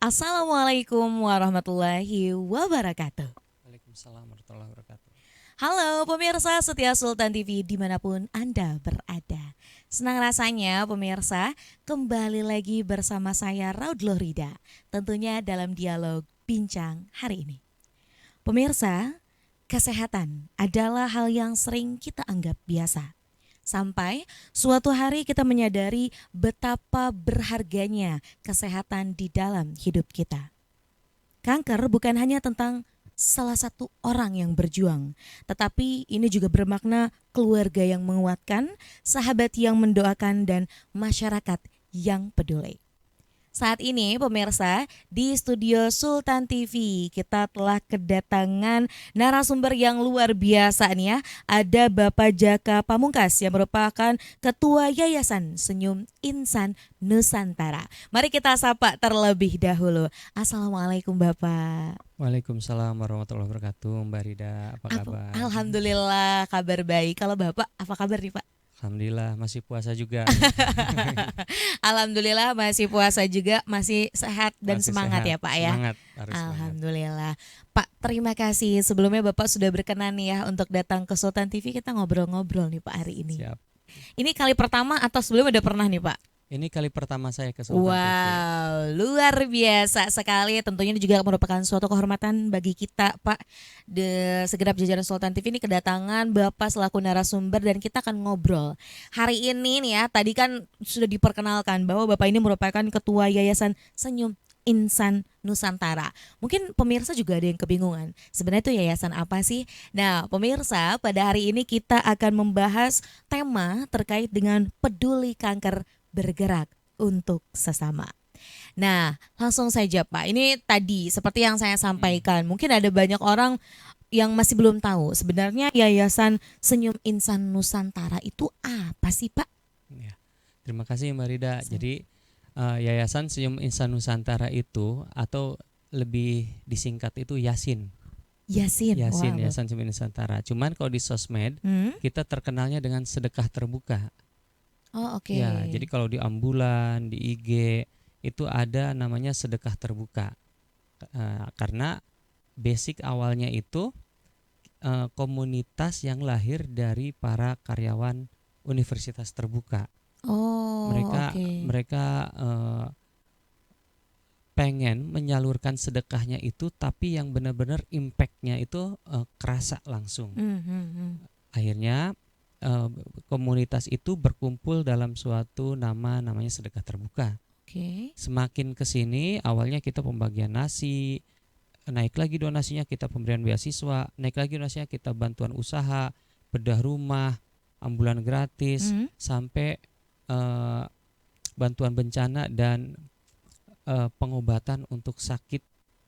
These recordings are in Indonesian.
Assalamualaikum warahmatullahi wabarakatuh. Waalaikumsalam warahmatullahi wabarakatuh. Halo pemirsa setia Sultan TV dimanapun Anda berada. Senang rasanya pemirsa kembali lagi bersama saya Raud Lorida. Tentunya dalam dialog bincang hari ini. Pemirsa, kesehatan adalah hal yang sering kita anggap biasa. Sampai suatu hari kita menyadari betapa berharganya kesehatan di dalam hidup kita. Kanker bukan hanya tentang salah satu orang yang berjuang, tetapi ini juga bermakna keluarga yang menguatkan, sahabat yang mendoakan, dan masyarakat yang peduli. Saat ini pemirsa di studio Sultan TV kita telah kedatangan narasumber yang luar biasa nih ya. Ada Bapak Jaka Pamungkas yang merupakan Ketua Yayasan Senyum Insan Nusantara. Mari kita sapa terlebih dahulu. Assalamualaikum Bapak. Waalaikumsalam warahmatullahi wabarakatuh. Mbak Rida, apa kabar? Alhamdulillah kabar baik. Kalau Bapak apa kabar nih Pak? Alhamdulillah masih puasa juga. Alhamdulillah masih puasa juga, masih sehat dan Masih semangat sehat. ya Pak ya. Semangat, harus semangat. Alhamdulillah. Pak, terima kasih sebelumnya Bapak sudah berkenan nih ya untuk datang ke Sultan TV, kita ngobrol-ngobrol nih Pak hari ini. Siap. Ini kali pertama atau sebelumnya udah pernah nih Pak? Ini kali pertama saya ke Sultan TV. Wow, luar biasa sekali. Tentunya ini juga merupakan suatu kehormatan bagi kita, Pak. Segenap jajaran Sultan TV ini kedatangan Bapak selaku narasumber dan kita akan ngobrol. Hari ini nih ya, tadi kan sudah diperkenalkan bahwa Bapak ini merupakan Ketua Yayasan Senyum Insan Nusantara. Mungkin pemirsa juga ada yang kebingungan. Sebenarnya itu yayasan apa sih? Nah, pemirsa, pada hari ini kita akan membahas tema terkait dengan peduli kanker bergerak untuk sesama. Nah, langsung saja Pak. Ini tadi seperti yang saya sampaikan, mungkin ada banyak orang yang masih belum tahu sebenarnya Yayasan Senyum Insan Nusantara itu apa sih Pak? Ya. Terima kasih Mbak Rida. Jadi Yayasan Senyum Insan Nusantara itu atau lebih disingkat itu Yasin. Yasin, wow. Yayasan Senyum Nusantara. Cuman kalau di sosmed kita terkenalnya dengan sedekah terbuka. Oh, oke. Ya, jadi kalau di ambulan, di IG itu ada namanya sedekah terbuka. Karena basic awalnya itu komunitas yang lahir dari para karyawan universitas terbuka. Oh, Mereka pengen menyalurkan sedekahnya itu, tapi yang benar-benar impactnya itu kerasa langsung. Akhirnya komunitas itu berkumpul dalam suatu namanya sedekah terbuka. Semakin kesini awalnya kita pembagian nasi, naik lagi donasinya kita pemberian beasiswa, naik lagi donasinya kita bantuan usaha, bedah rumah, ambulan gratis, sampai bantuan bencana dan pengobatan untuk sakit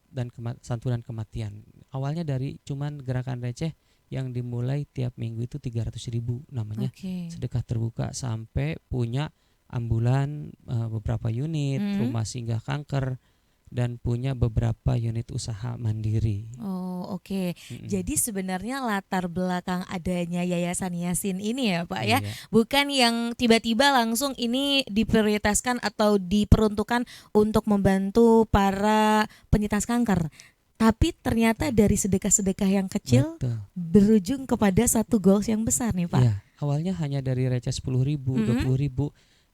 dan santunan kematian. Awalnya dari cuman gerakan receh yang dimulai tiap minggu itu 300.000 namanya sedekah terbuka, sampai punya ambulan beberapa unit, rumah singgah kanker, dan punya beberapa unit usaha mandiri. Oh, oke. Jadi sebenarnya latar belakang adanya Yayasan Yasin ini ya Pak ya, bukan yang tiba-tiba langsung ini diprioritaskan atau diperuntukkan untuk membantu para penyintas kanker. Tapi ternyata dari sedekah-sedekah yang kecil berujung kepada satu goals yang besar nih Pak. Ya, awalnya hanya dari receh 10.000, 20.000,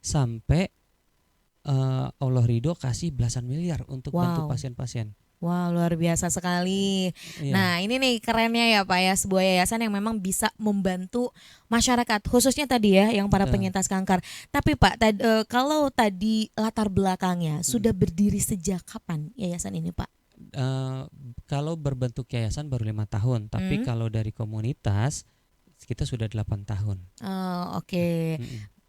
sampai Allah ridho kasih belasan miliar untuk bantu pasien-pasien. Wow, luar biasa sekali. Nah, ini nih kerennya ya Pak ya, sebuah yayasan yang memang bisa membantu masyarakat, khususnya tadi ya yang para penyintas kanker. Tapi Pak, kalau tadi latar belakangnya sudah berdiri sejak kapan yayasan ini Pak? Kalau berbentuk yayasan baru 5 tahun, tapi kalau dari komunitas kita sudah 8 tahun. Oh, oke.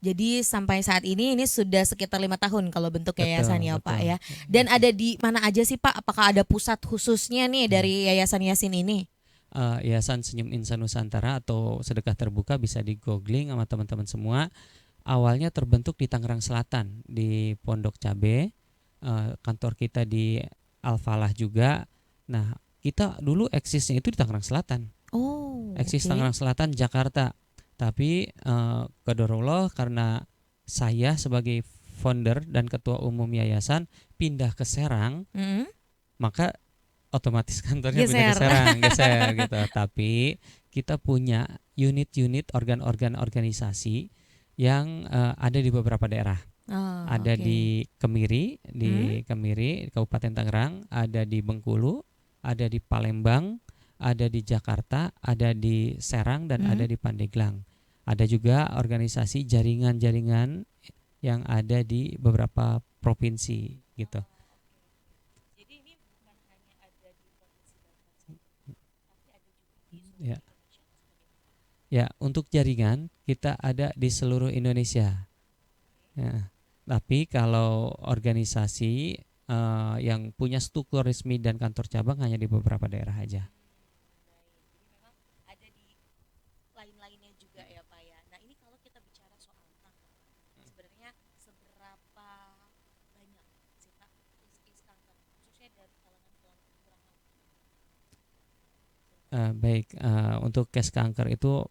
Jadi sampai saat ini sudah sekitar 5 tahun kalau bentuk yayasan ya Pak ya. Dan ada di mana aja sih Pak? Apakah ada pusat khususnya nih dari Yayasan Yasin ini? Yayasan Senyum Insan Nusantara atau sedekah terbuka bisa di googling sama teman-teman semua. Awalnya terbentuk di Tangerang Selatan, di Pondok Cabe. Kantor kita di Al-Falah juga. Nah, kita dulu eksisnya itu di Tangerang Selatan. Tangerang Selatan, Jakarta. Tapi qadarullah karena saya sebagai founder dan ketua umum yayasan pindah ke Serang, maka otomatis kantornya pindah ke Geser. Serang, geser gitu. Tapi kita punya unit-unit organ-organ organisasi yang ada di beberapa daerah. Oh, Ada oke. di Kemiri, Kemiri, Kabupaten Tangerang, ada di Bengkulu, ada di Palembang, ada di Jakarta, ada di Serang, dan ada di Pandeglang. Ada juga organisasi jaringan-jaringan yang ada di beberapa provinsi gitu. Jadi ini bukan hanya ada di Provinsi Banten saja, tapi ada juga di seluruh Ya. Indonesia. Ya, untuk jaringan kita ada di seluruh Indonesia. Ya. Tapi kalau organisasi yang punya struktur resmi dan kantor cabang hanya di beberapa daerah aja. Jadi memang ada di lain-lainnya juga ya Pak ya. Nah ini kalau kita bicara soal kanker, sebenarnya seberapa banyak sih Pak kes kanker, khususnya dari kalangan kurang mampu? Baik, untuk case kanker itu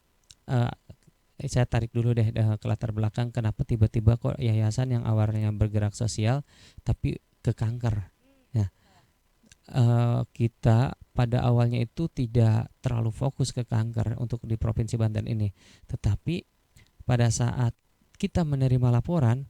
saya tarik dulu deh ke latar belakang kenapa tiba-tiba kok yayasan yang awalnya bergerak sosial tapi ke kanker. Nah, kita pada awalnya itu tidak terlalu fokus ke kanker untuk di Provinsi Banten ini, tetapi pada saat kita menerima laporan,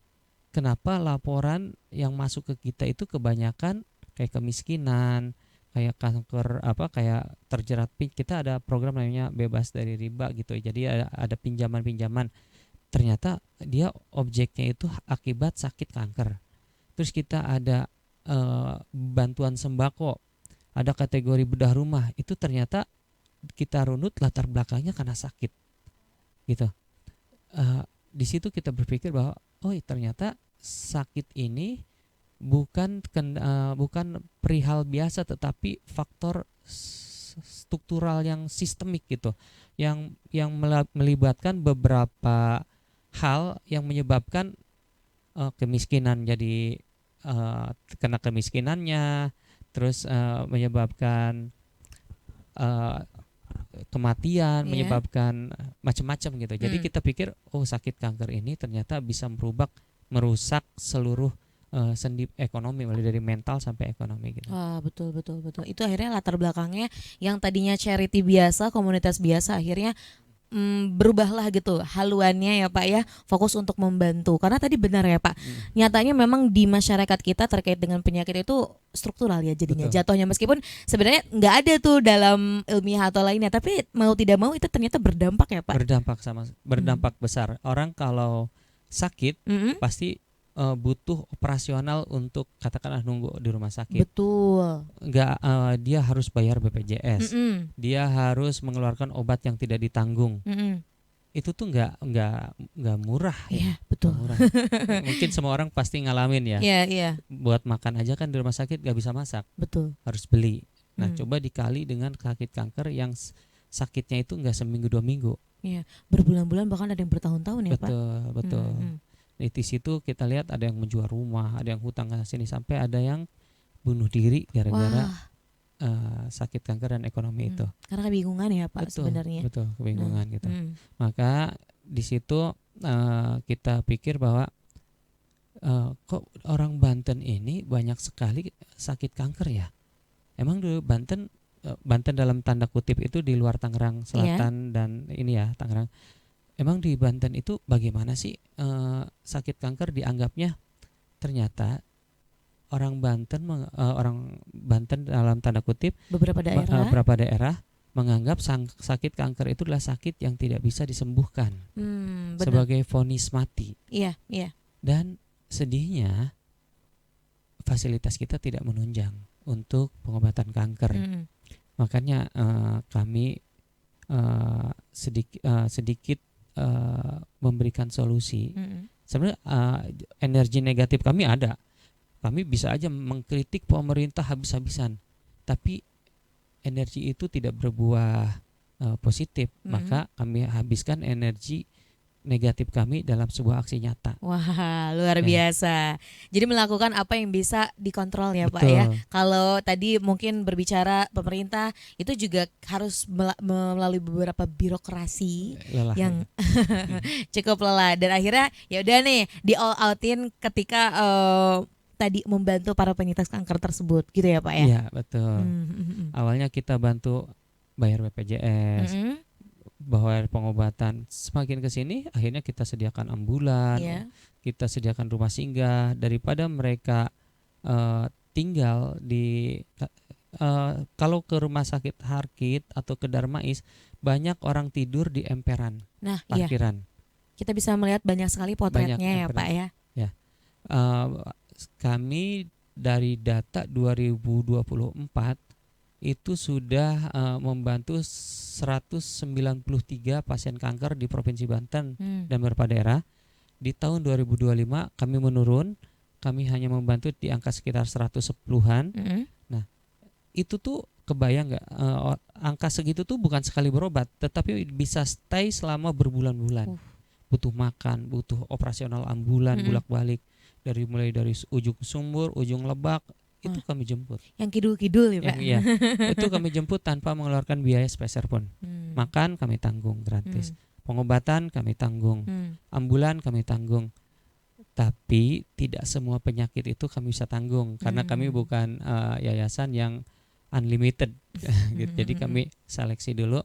kenapa laporan yang masuk ke kita itu kebanyakan kayak kemiskinan, kayak kanker kayak terjerat kita ada program namanya bebas dari riba gitu. Jadi ada pinjaman-pinjaman. Ternyata dia objeknya itu akibat sakit kanker. Terus kita ada bantuan sembako, ada kategori bedah rumah, itu ternyata kita runut latar belakangnya karena sakit gitu. Di situ kita berpikir bahwa ternyata sakit ini bukan perihal biasa, tetapi faktor struktural yang sistemik gitu, yang melibatkan beberapa hal yang menyebabkan kemiskinan jadi kena kemiskinannya, terus menyebabkan kematian, menyebabkan macam-macam gitu. Jadi kita pikir sakit kanker ini ternyata bisa merusak seluruh sendi ekonomi, mulai dari mental sampai ekonomi gitu. Wah, betul. Itu akhirnya latar belakangnya yang tadinya charity biasa, komunitas biasa, akhirnya berubahlah gitu haluannya ya Pak ya, fokus untuk membantu. Karena tadi benar ya Pak, nyatanya memang di masyarakat kita terkait dengan penyakit itu struktural ya jadinya. Betul. Jatuhnya meskipun sebenarnya nggak ada tuh dalam ilmiah atau lainnya, tapi mau tidak mau itu ternyata berdampak ya Pak. Berdampak besar. Orang kalau sakit pasti butuh operasional untuk katakanlah nunggu di rumah sakit. Betul. Dia harus bayar BPJS. Dia harus mengeluarkan obat yang tidak ditanggung. Itu tuh nggak murah ya. Betul. Murah. Mungkin semua orang pasti ngalamin ya. Iya. Buat makan aja kan di rumah sakit nggak bisa masak. Betul. Harus beli. Nah, coba dikali dengan sakit kanker yang sakitnya itu nggak seminggu 2 minggu. Iya, berbulan-bulan bahkan ada yang bertahun-tahun ya Pak. Betul. Di situ kita lihat ada yang menjual rumah, ada yang hutang ke sini, sampai ada yang bunuh diri gara-gara sakit kanker dan ekonomi itu. Karena kebingungan ya Pak sebenarnya. Betul, kebingungan gitu. Maka di situ kita pikir bahwa kok orang Banten ini banyak sekali sakit kanker ya. Emang dulu Banten dalam tanda kutip itu di luar Tangerang Selatan dan ini ya Tangerang. Emang di Banten itu bagaimana sih sakit kanker dianggapnya? Ternyata orang Banten dalam tanda kutip beberapa daerah menganggap sakit kanker itu adalah sakit yang tidak bisa disembuhkan, sebagai vonis mati. Iya. Dan sedihnya fasilitas kita tidak menunjang untuk pengobatan kanker. Makanya kami sedikit memberikan solusi. Sebenarnya energi negatif kami ada. Kami bisa aja mengkritik pemerintah habis-habisan, tapi energi itu tidak berbuah positif. Maka kami habiskan energi negatif kami dalam sebuah aksi nyata. Wah, luar Ya, biasa. Jadi melakukan apa yang bisa dikontrol ya Pak ya. betul. Kalau tadi mungkin berbicara pemerintah itu juga harus melalui beberapa birokrasi Lelah ya. yang cukup lelah dan akhirnya ya udah nih di all outin ketika tadi membantu para penyintas kanker tersebut gitu ya Pak ya. Iya, betul. Mm. Awalnya kita bantu bayar BPJS, Mm-mm. bayar pengobatan. Semakin ke sini akhirnya kita sediakan ambulan, Iya. kita sediakan rumah singgah daripada mereka tinggal di kalau ke rumah sakit Harkit atau ke Darmais banyak orang tidur di emperan Nah, iya. parkiran. Kita bisa melihat banyak sekali Banyak potretnya ya Pak emperan. ya. Ya. Eh, Kami dari data 2024 itu sudah membantu 193 pasien kanker di Provinsi Banten dan beberapa daerah. Di tahun 2025 kami menurun, kami hanya membantu di angka sekitar 110-an. Nah, itu tuh kebayang nggak, angka segitu tuh bukan sekali berobat, tetapi bisa stay selama berbulan-bulan. Butuh makan, butuh operasional ambulan bolak-balik mulai dari ujung Sumur, ujung Lebak, itu kami jemput. Yang kidul-kidul ya Pak. Iya, itu kami jemput tanpa mengeluarkan biaya sepeser pun. Makan kami tanggung gratis, pengobatan kami tanggung, ambulan kami tanggung. Tapi tidak semua penyakit itu kami bisa tanggung karena kami bukan yayasan yang unlimited. Gitu. Jadi kami seleksi dulu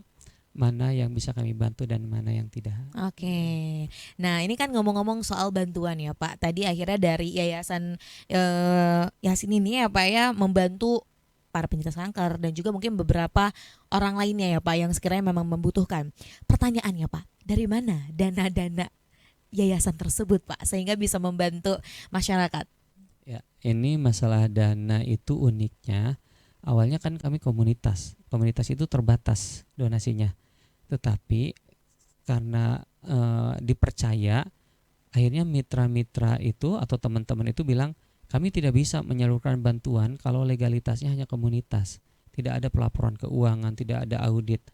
mana yang bisa kami bantu dan mana yang tidak. Oke. Nah, ini kan ngomong-ngomong soal bantuan ya Pak. Tadi akhirnya dari Yayasan Yasin ini ya Pak ya membantu para penyintas kanker dan juga mungkin beberapa orang lainnya ya Pak yang sekiranya memang membutuhkan. Pertanyaannya Pak, dari mana dana-dana yayasan tersebut Pak sehingga bisa membantu masyarakat? Ya, ini masalah dana itu uniknya. Awalnya kan kami komunitas. Komunitas itu terbatas donasinya. Tetapi karena dipercaya, akhirnya mitra-mitra itu atau teman-teman itu bilang, kami tidak bisa menyalurkan bantuan kalau legalitasnya hanya komunitas. Tidak ada pelaporan keuangan, tidak ada audit.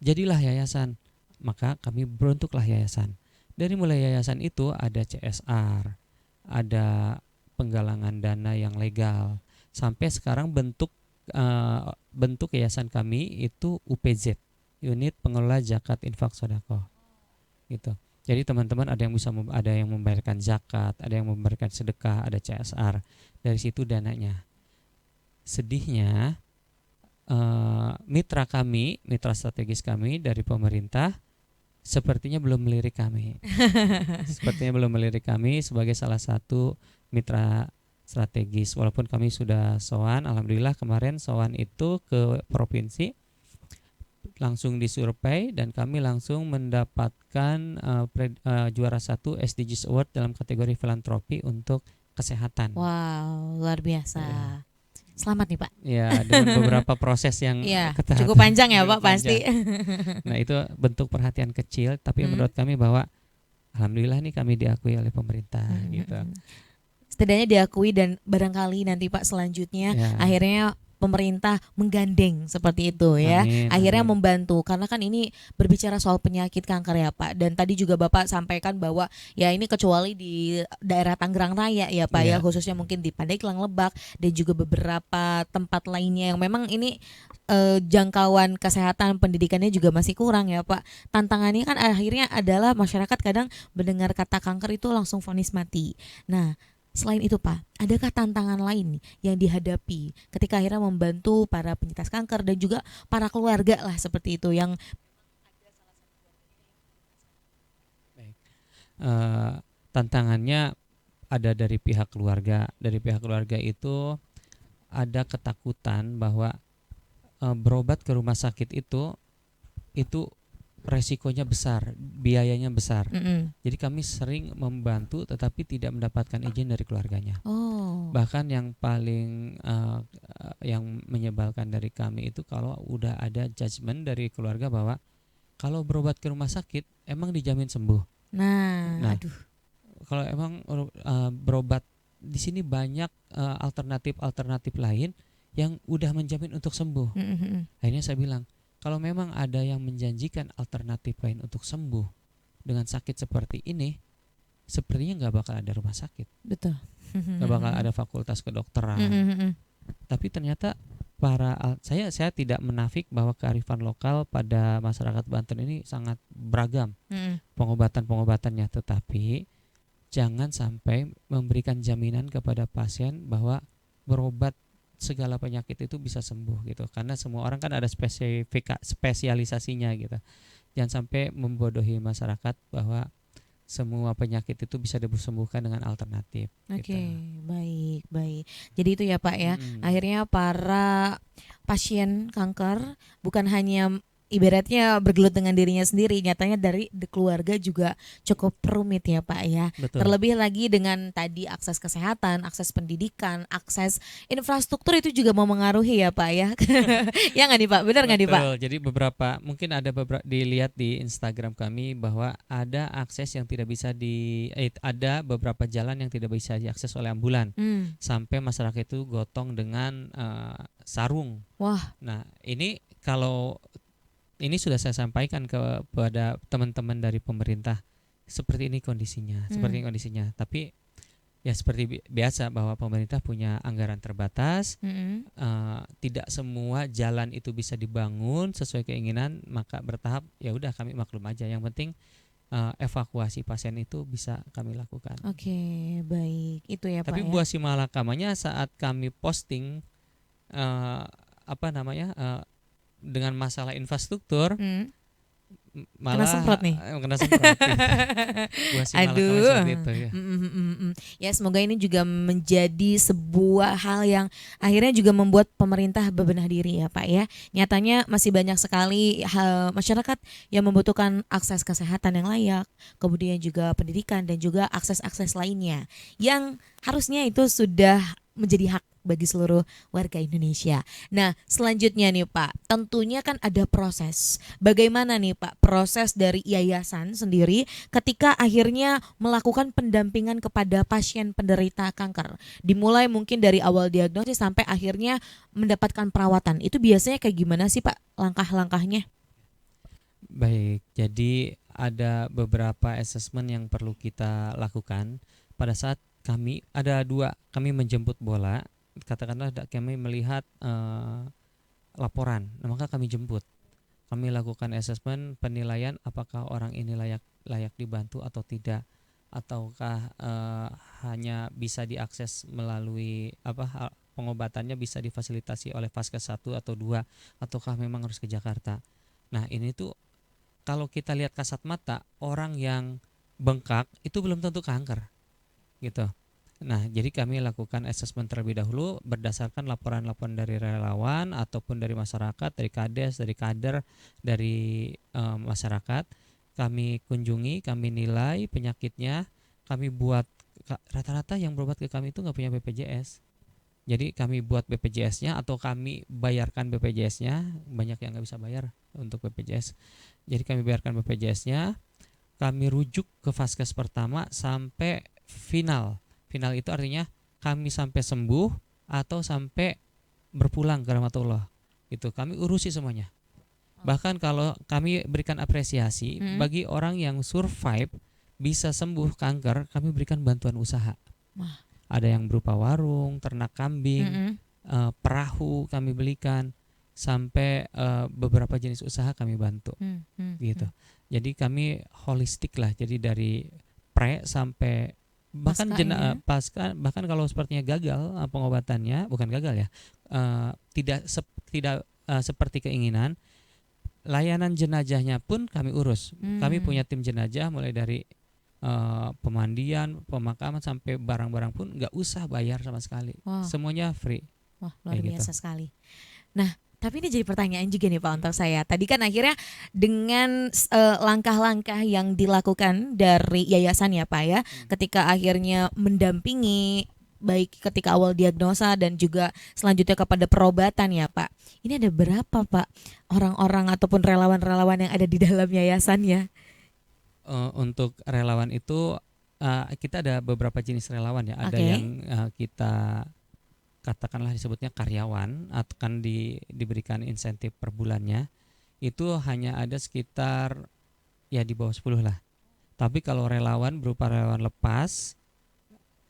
Jadilah yayasan. Maka kami bentuklah yayasan. Dari mulai yayasan itu ada CSR, ada penggalangan dana yang legal. Sampai sekarang bentuk yayasan kami itu UPZ, Unit Pengelola Zakat Infak Sodako, gitu. Jadi teman-teman ada yang membayarkan zakat, ada yang membayarkan sedekah, ada CSR. Dari situ dananya. Sedihnya mitra strategis kami dari pemerintah sepertinya belum melirik kami. Sebagai salah satu mitra strategis. Walaupun kami sudah sowan, alhamdulillah kemarin sowan itu ke provinsi, langsung disurvei dan kami langsung mendapatkan juara 1 SDGs Award dalam kategori filantropi untuk kesehatan. Wow, luar biasa. Selamat nih Pak. Ya, dengan beberapa proses yang cukup panjang ya Pak pasti. Nah, itu bentuk perhatian kecil, tapi menurut kami bahwa alhamdulillah nih kami diakui oleh pemerintah gitu. Setidaknya diakui dan barangkali nanti Pak selanjutnya akhirnya pemerintah menggandeng seperti itu ya. Akhirnya membantu karena kan ini berbicara soal penyakit kanker ya Pak. Dan tadi juga Bapak sampaikan bahwa ya ini kecuali di daerah Tangerang Raya ya Pak ya, khususnya mungkin di Pandeglang, Lebak dan juga beberapa tempat lainnya yang memang ini jangkauan kesehatan pendidikannya juga masih kurang ya Pak. Tantangannya kan akhirnya adalah masyarakat kadang mendengar kata kanker itu langsung vonis mati. Nah, selain itu Pak, adakah tantangan lain yang dihadapi ketika akhirnya membantu para penyintas kanker dan juga para keluarga lah seperti itu yang tantangannya ada dari pihak keluarga. Dari pihak keluarga itu ada ketakutan bahwa berobat ke rumah sakit itu resikonya besar, biayanya besar. Jadi kami sering membantu tetapi tidak mendapatkan izin dari keluarganya. Bahkan yang paling yang menyebalkan dari kami itu kalau udah ada judgement dari keluarga bahwa kalau berobat ke rumah sakit emang dijamin sembuh. Nah, aduh. Kalau emang berobat di sini banyak alternatif lain yang udah menjamin untuk sembuh. Akhirnya saya bilang, kalau memang ada yang menjanjikan alternatif lain untuk sembuh, dengan sakit seperti ini sepertinya nggak bakal ada rumah sakit, Betul. nggak bakal ada fakultas kedokteran. Tapi ternyata saya tidak menafik bahwa kearifan lokal pada masyarakat Banten ini sangat beragam pengobatan-pengobatannya, tetapi jangan sampai memberikan jaminan kepada pasien bahwa berobat segala penyakit itu bisa sembuh gitu, karena semua orang kan ada spesialisasinya gitu. Jangan sampai membodohi masyarakat bahwa semua penyakit itu bisa disembuhkan dengan alternatif. Oke, Gitu. baik. Jadi itu ya Pak ya. Akhirnya para pasien kanker bukan hanya ibaratnya bergelut dengan dirinya sendiri, nyatanya dari keluarga juga cukup rumit ya Pak ya. Betul. Terlebih lagi dengan tadi akses kesehatan, akses pendidikan, akses infrastruktur itu juga mau mengaruhi ya Pak ya. Ya nggak nih Pak, benar nggak nih Pak? Betul. Jadi mungkin ada beberapa dilihat di Instagram kami bahwa ada akses yang tidak bisa ada beberapa jalan yang tidak bisa diakses oleh ambulan. Sampai masyarakat itu gotong dengan sarung. Wah. Nah, ini sudah saya sampaikan kepada teman-teman dari pemerintah, seperti ini kondisinya. Tapi ya seperti biasa bahwa pemerintah punya anggaran terbatas, tidak semua jalan itu bisa dibangun sesuai keinginan, maka bertahap ya udah kami maklum aja. Yang penting evakuasi pasien itu bisa kami lakukan. Oke, baik. Itu ya Tapi Pak ya. buah si malakamanya saat kami posting dengan masalah infrastruktur, malah Kena semprot nih. Kena semprot. Buah si malakamanya seperti itu ya. Ya semoga ini juga menjadi sebuah hal yang akhirnya juga membuat pemerintah bebenah diri ya Pak ya. Nyatanya masih banyak sekali masyarakat yang membutuhkan akses kesehatan yang layak, kemudian juga pendidikan dan juga akses-akses lainnya yang harusnya itu sudah menjadi hak bagi seluruh warga Indonesia. Nah, selanjutnya nih Pak, tentunya kan ada proses. Bagaimana nih Pak proses dari yayasan sendiri ketika akhirnya melakukan pendampingan kepada pasien penderita kanker? Dimulai mungkin dari awal diagnosis sampai akhirnya mendapatkan perawatan. Itu biasanya kayak gimana sih Pak langkah-langkahnya? Baik, jadi ada beberapa asesmen yang perlu kita lakukan pada saat kami menjemput bola. Katakanlah kami melihat laporan, maka kami jemput. Kami lakukan asesmen penilaian apakah orang ini layak dibantu atau tidak, ataukah hanya bisa diakses melalui pengobatannya bisa difasilitasi oleh Vaskes 1 atau 2, ataukah memang harus ke Jakarta. Nah, ini tuh kalau kita lihat kasat mata, orang yang bengkak itu belum tentu kanker gitu. Nah, jadi kami lakukan asesmen terlebih dahulu berdasarkan laporan-laporan dari relawan ataupun dari masyarakat, dari kades, dari kader, dari masyarakat. Kami kunjungi, kami nilai penyakitnya, kami buat rata-rata yang berobat ke kami itu nggak punya BPJS. Jadi kami buat BPJS-nya atau kami bayarkan BPJS-nya, banyak yang nggak bisa bayar untuk BPJS. Jadi kami bayarkan BPJS-nya, kami rujuk ke Vaskes pertama sampai final. Final itu artinya kami sampai sembuh atau sampai berpulang ke rahmatullah. Itu kami urusi semuanya. Bahkan kalau kami berikan apresiasi bagi orang yang survive bisa sembuh kanker, kami berikan bantuan usaha. Ada yang berupa warung, ternak kambing, perahu kami belikan, sampai beberapa jenis usaha kami bantu. Gitu. Jadi kami holistik lah. Jadi dari pre sampai bahkan bahkan kalau sepertinya gagal pengobatannya, bukan gagal ya, tidak seperti keinginan, layanan jenazahnya pun kami urus. Kami punya tim jenazah mulai dari pemandian, pemakaman sampai barang-barang pun nggak usah bayar sama sekali. Semuanya free. Wah, luar biasa sekali. Nah, tapi ini jadi pertanyaan juga nih Pak untuk saya. Tadi kan akhirnya dengan langkah-langkah yang dilakukan dari yayasan ya Pak ya, ketika akhirnya mendampingi baik ketika awal diagnosa dan juga selanjutnya kepada perobatan ya Pak. Ini ada berapa Pak orang-orang ataupun relawan-relawan yang ada di dalam yayasannya? Untuk relawan itu kita ada beberapa jenis relawan ya. Ada yang kita katakanlah disebutnya karyawan, akan diberikan insentif per bulannya. Itu hanya ada sekitar ya di bawah 10 lah. Tapi kalau relawan berupa relawan lepas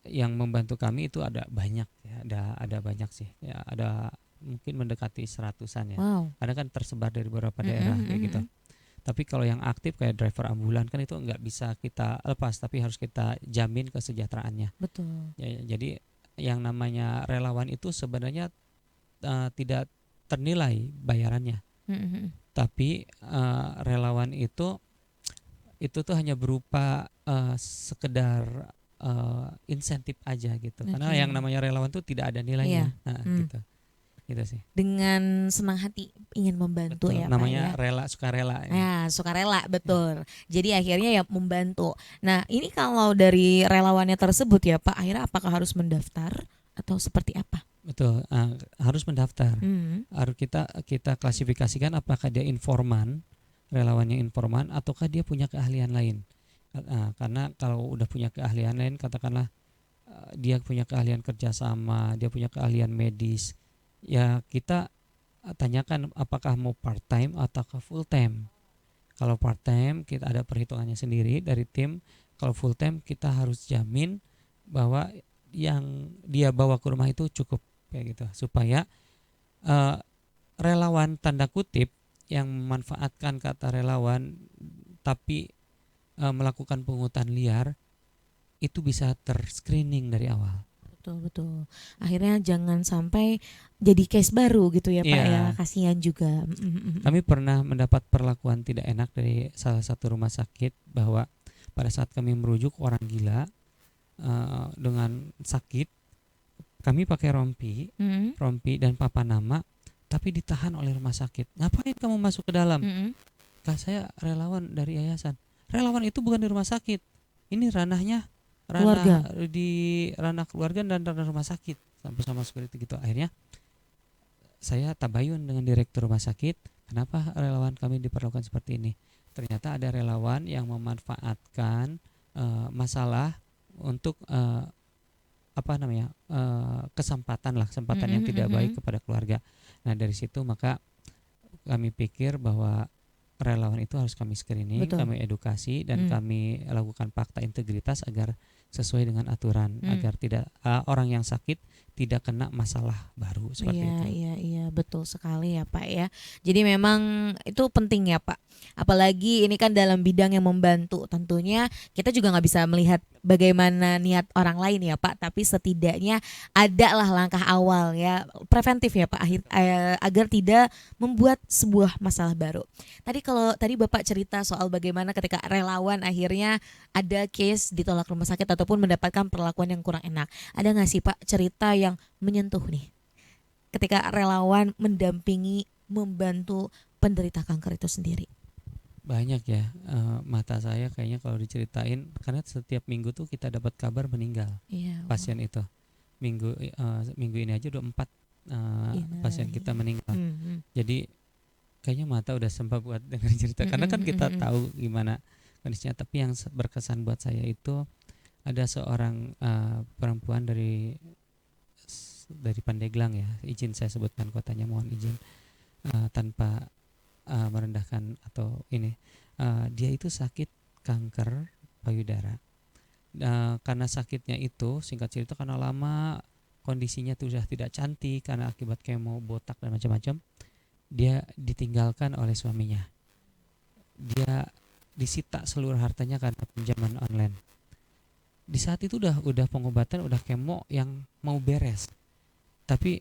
yang membantu kami itu ada banyak ya, ada banyak sih. Ya, ada mungkin mendekati seratusan ya. Wow. Karena kan tersebar dari beberapa Mm-mm, daerah kayak gitu. mm-mm. Tapi kalau yang aktif kayak driver ambulan kan itu nggak bisa kita lepas, tapi harus kita jamin kesejahteraannya. Betul. Ya, jadi yang namanya relawan itu sebenarnya tidak ternilai bayarannya, Mm-mm. tapi relawan itu tuh hanya berupa sekedar insentif aja gitu. Karena Oke. yang namanya relawan tuh tidak ada Iya. nilainya. Nah, Mm. gitu sih. Dengan senang hati ingin membantu Betul. ya Pak ya. Namanya rela sukarela. Ya. Nah, sukarela betul. Jadi akhirnya ya membantu. Nah, ini kalau dari relawannya tersebut ya Pak, akhirnya apakah harus mendaftar atau seperti apa? Betul. Harus mendaftar. Hmm. Harus kita klasifikasikan apakah dia informan, relawannya informan, ataukah dia punya keahlian lain. Karena kalau udah punya keahlian lain, katakanlah dia punya keahlian kerjasama, dia punya keahlian medis, ya kita tanyakan apakah mau part time atau full time. Kalau part time kita ada perhitungannya sendiri dari tim. Kalau full time kita harus jamin bahwa yang dia bawa ke rumah itu cukup kayak gitu, supaya uh, relawan tanda kutip yang memanfaatkan kata relawan tapi melakukan pungutan liar itu bisa terscreening dari awal. Betul, betul. Akhirnya jangan sampai jadi case baru gitu ya Pak ya. Iya. Kasihan juga. Kami pernah mendapat perlakuan tidak enak dari salah satu rumah sakit bahwa pada saat kami merujuk orang gila dengan sakit, kami pakai rompi dan papan nama, tapi ditahan oleh rumah sakit. Ngapain kamu masuk ke dalam? Kak, saya relawan dari yayasan. Relawan itu bukan di rumah sakit. Ini ranah Keluarga. di ranah keluarga dan ranah rumah sakit. Sampai sama seperti itu gitu. Akhirnya saya tabayun dengan direktur rumah sakit, kenapa relawan kami diperlakukan seperti ini? Ternyata ada relawan yang memanfaatkan masalah untuk kesempatan yang tidak baik kepada keluarga. Nah, dari situ maka kami pikir bahwa relawan itu harus kami screening, Betul. kami edukasi dan kami lakukan fakta integritas agar sesuai dengan aturan, agar tidak orang yang sakit tidak kena masalah baru seperti itu. Iya, betul sekali ya Pak ya. Jadi memang itu penting ya Pak. Apalagi ini kan dalam bidang yang membantu. Tentunya kita juga nggak bisa melihat bagaimana niat orang lain ya Pak. Tapi setidaknya ada lah langkah awal ya, preventif ya Pak, agar tidak membuat sebuah masalah baru. Tadi Bapak cerita soal bagaimana ketika relawan akhirnya ada case ditolak rumah sakit ataupun mendapatkan perlakuan yang kurang enak. Ada nggak sih Pak cerita yang menyentuh nih ketika relawan mendampingi, membantu penderita kanker itu sendiri? Banyak ya, mata saya kayaknya kalau diceritain, karena setiap minggu tuh kita dapat kabar meninggal pasien itu. Minggu ini aja udah 4 pasien kita meninggal. Jadi kayaknya mata udah sempat buat dengar cerita, karena kan kita tahu gimana kondisinya. Tapi yang berkesan buat saya itu ada seorang perempuan dari Pandeglang ya, izin saya sebutkan kotanya, mohon izin tanpa merendahkan atau ini. Dia itu sakit kanker payudara. Karena sakitnya itu, singkat cerita, karena lama kondisinya tuh sudah tidak cantik karena akibat kemo, botak dan macam-macam, dia ditinggalkan oleh suaminya. Dia disita seluruh hartanya karena pinjaman online. Di saat itu udah pengobatan, udah kemo yang mau beres, tapi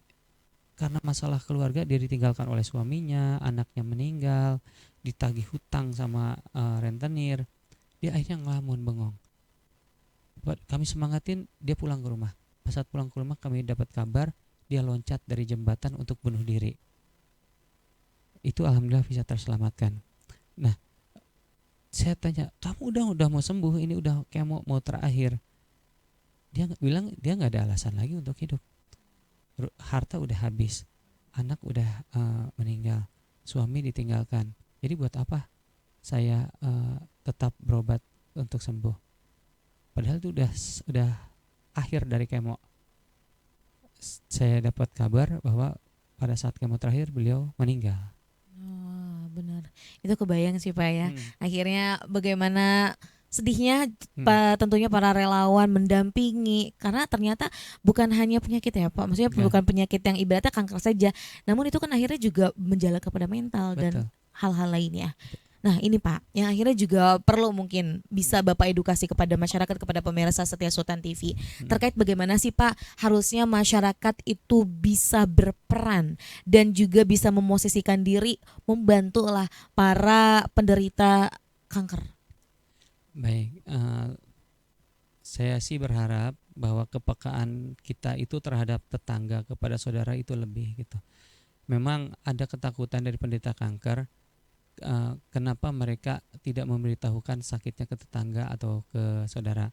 karena masalah keluarga dia ditinggalkan oleh suaminya, anaknya meninggal, ditagih hutang sama rentenir, dia akhirnya ngelamun bengong. Kami semangatin dia pulang ke rumah. Pas saat pulang ke rumah kami dapat kabar dia loncat dari jembatan untuk bunuh diri. Itu alhamdulillah bisa terselamatkan. Nah, saya tanya, kamu udah mau sembuh, ini udah kemo mau terakhir. Dia bilang dia nggak ada alasan lagi untuk hidup. Harta udah habis, anak udah meninggal, suami ditinggalkan. Jadi buat apa saya tetap berobat untuk sembuh? Padahal itu udah akhir dari kemo. Saya dapat kabar bahwa pada saat kemo terakhir beliau meninggal. Benar, itu kebayang sih Pak ya. Akhirnya bagaimana sedihnya tentunya para relawan mendampingi, karena ternyata bukan hanya penyakit ya Pak, maksudnya bukan penyakit yang ibaratnya kanker saja, namun itu kan akhirnya juga menjalar kepada mental dan hal-hal lainnya. Nah ini Pak, yang akhirnya juga perlu mungkin bisa Bapak edukasi kepada masyarakat, kepada pemirsa setia Sultan TV terkait bagaimana sih Pak harusnya masyarakat itu bisa berperan dan juga bisa memosisikan diri membantu lah para penderita kanker. Baik, saya sih berharap bahwa kepekaan kita itu terhadap tetangga kepada saudara itu lebih gitu. Memang ada ketakutan dari penderita kanker, kenapa mereka tidak memberitahukan sakitnya ke tetangga atau ke saudara.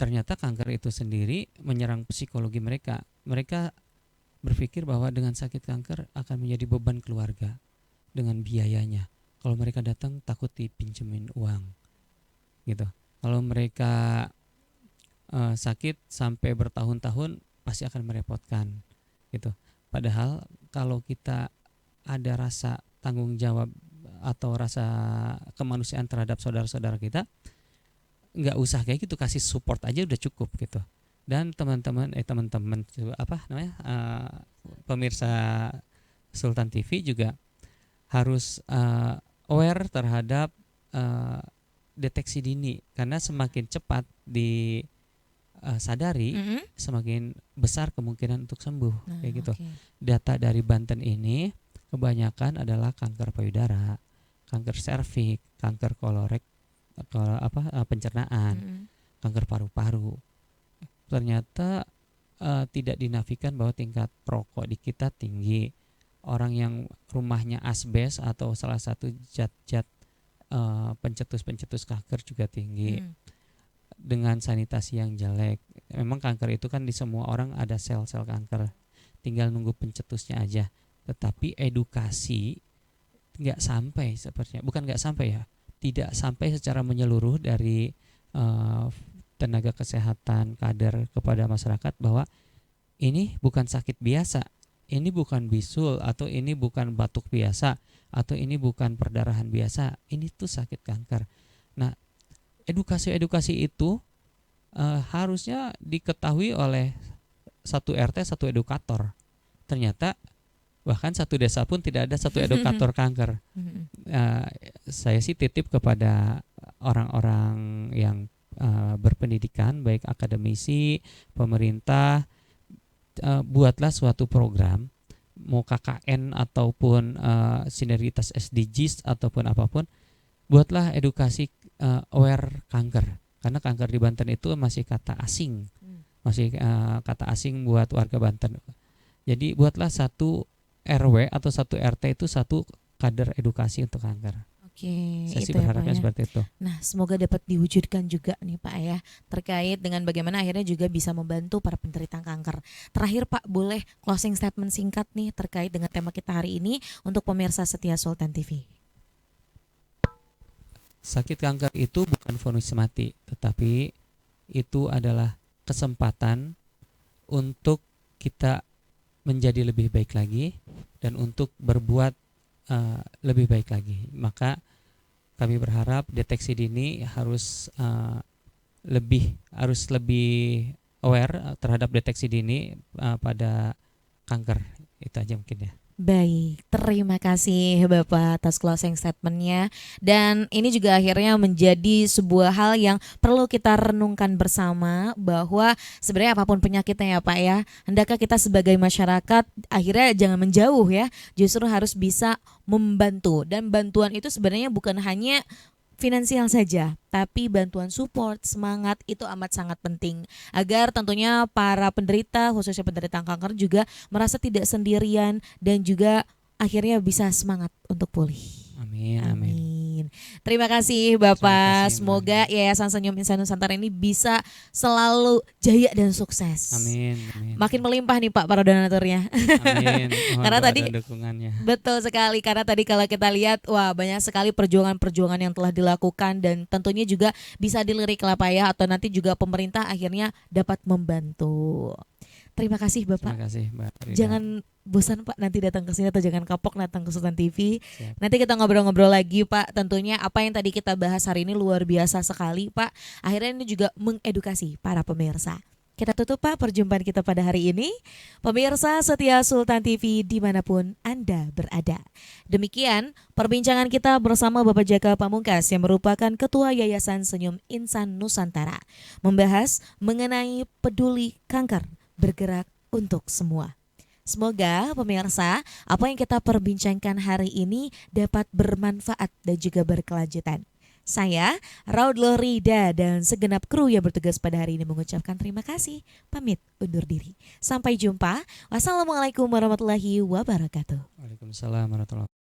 Ternyata kanker itu sendiri menyerang psikologi mereka. Mereka berpikir bahwa dengan sakit kanker akan menjadi beban keluarga dengan biayanya. Kalau mereka datang takut dipinjemin uang gitu. Kalau mereka sakit sampai bertahun-tahun pasti akan merepotkan gitu. Padahal kalau kita ada rasa tanggung jawab atau rasa kemanusiaan terhadap saudara-saudara kita, nggak usah kayak gitu, kasih support aja udah cukup gitu. Dan teman-teman pemirsa Sultan TV juga harus aware terhadap deteksi dini, karena semakin cepat disadari semakin besar kemungkinan untuk sembuh kayak gitu. Data dari Banten ini kebanyakan adalah kanker payudara, kanker serviks, kanker pencernaan, kanker paru-paru. Ternyata tidak dinafikan bahwa tingkat perokok di kita tinggi. Orang yang rumahnya asbes atau salah satu zat-zat pencetus kanker juga tinggi. Dengan sanitasi yang jelek. Memang kanker itu kan di semua orang ada sel-sel kanker, tinggal nunggu pencetusnya aja. Tetapi edukasi nggak sampai, sepertinya bukan nggak sampai ya, tidak sampai secara menyeluruh dari tenaga kesehatan, kader kepada masyarakat bahwa ini bukan sakit biasa, ini bukan bisul, atau ini bukan batuk biasa, atau ini bukan perdarahan biasa, ini tuh sakit kanker. Nah, edukasi itu harusnya diketahui oleh satu RT, satu edukator. Ternyata bahkan satu desa pun tidak ada satu edukator kanker. Saya sih titip kepada orang-orang yang berpendidikan, baik akademisi, pemerintah, buatlah suatu program, mau KKN ataupun sinergitas SDGs ataupun apapun, buatlah edukasi aware kanker, karena kanker di Banten itu masih kata asing, kata asing buat warga Banten. Jadi buatlah satu RW atau satu RT itu satu kader edukasi untuk kanker. Saya sih berharapnya seperti itu. Nah, semoga dapat diwujudkan juga nih Pak ya, terkait dengan bagaimana akhirnya juga bisa membantu para penderita kanker. Terakhir Pak, boleh closing statement singkat nih terkait dengan tema kita hari ini untuk pemirsa setia Sultan TV. Sakit kanker itu bukan vonis mati, tetapi itu adalah kesempatan untuk kita menjadi lebih baik lagi dan untuk berbuat lebih baik lagi. Maka kami berharap deteksi dini harus lebih aware terhadap deteksi dini pada kanker. Itu aja mungkin ya. Baik, terima kasih Bapak atas closing statement-nya. Dan ini juga akhirnya menjadi sebuah hal yang perlu kita renungkan bersama, bahwa sebenarnya apapun penyakitnya ya Pak ya, hendaknya kita sebagai masyarakat akhirnya jangan menjauh ya, justru harus bisa membantu. Dan bantuan itu sebenarnya bukan hanya finansial saja, tapi bantuan support, semangat itu amat sangat penting agar tentunya para penderita, khususnya penderita kanker juga merasa tidak sendirian dan juga akhirnya bisa semangat untuk pulih. Amin. Terima kasih Bapak. Semoga Yayasan Senyum Insan Nusantara ini bisa selalu jaya dan sukses. Amin. Makin melimpah nih Pak para donaturnya. Amin. Karena tadi dukungannya. Betul sekali, karena tadi kalau kita lihat wah banyak sekali perjuangan-perjuangan yang telah dilakukan, dan tentunya juga bisa dilirik lah Pak ya, atau nanti juga pemerintah akhirnya dapat membantu. Terima kasih Terima Bapak. kasih Mbak Rida. Jangan bosan Pak nanti datang ke sini, atau jangan kapok datang ke Sultan TV. Siap. Nanti kita ngobrol-ngobrol lagi Pak. Tentunya apa yang tadi kita bahas hari ini luar biasa sekali Pak. Akhirnya ini juga mengedukasi para pemirsa. Kita tutup Pak perjumpaan kita pada hari ini. Pemirsa setia Sultan TV dimanapun Anda berada. Demikian perbincangan kita bersama Bapak Jaka Pamungkas yang merupakan Ketua Yayasan Senyum Insan Nusantara. Membahas mengenai peduli kanker, bergerak untuk semua. Semoga pemirsa apa yang kita perbincangkan hari ini dapat bermanfaat dan juga berkelanjutan. Saya, Raudloh Rida, dan segenap kru yang bertugas pada hari ini mengucapkan terima kasih. Pamit undur diri. Sampai jumpa. Wassalamualaikum warahmatullahi wabarakatuh. Waalaikumsalam warahmatullahi wabarakatuh.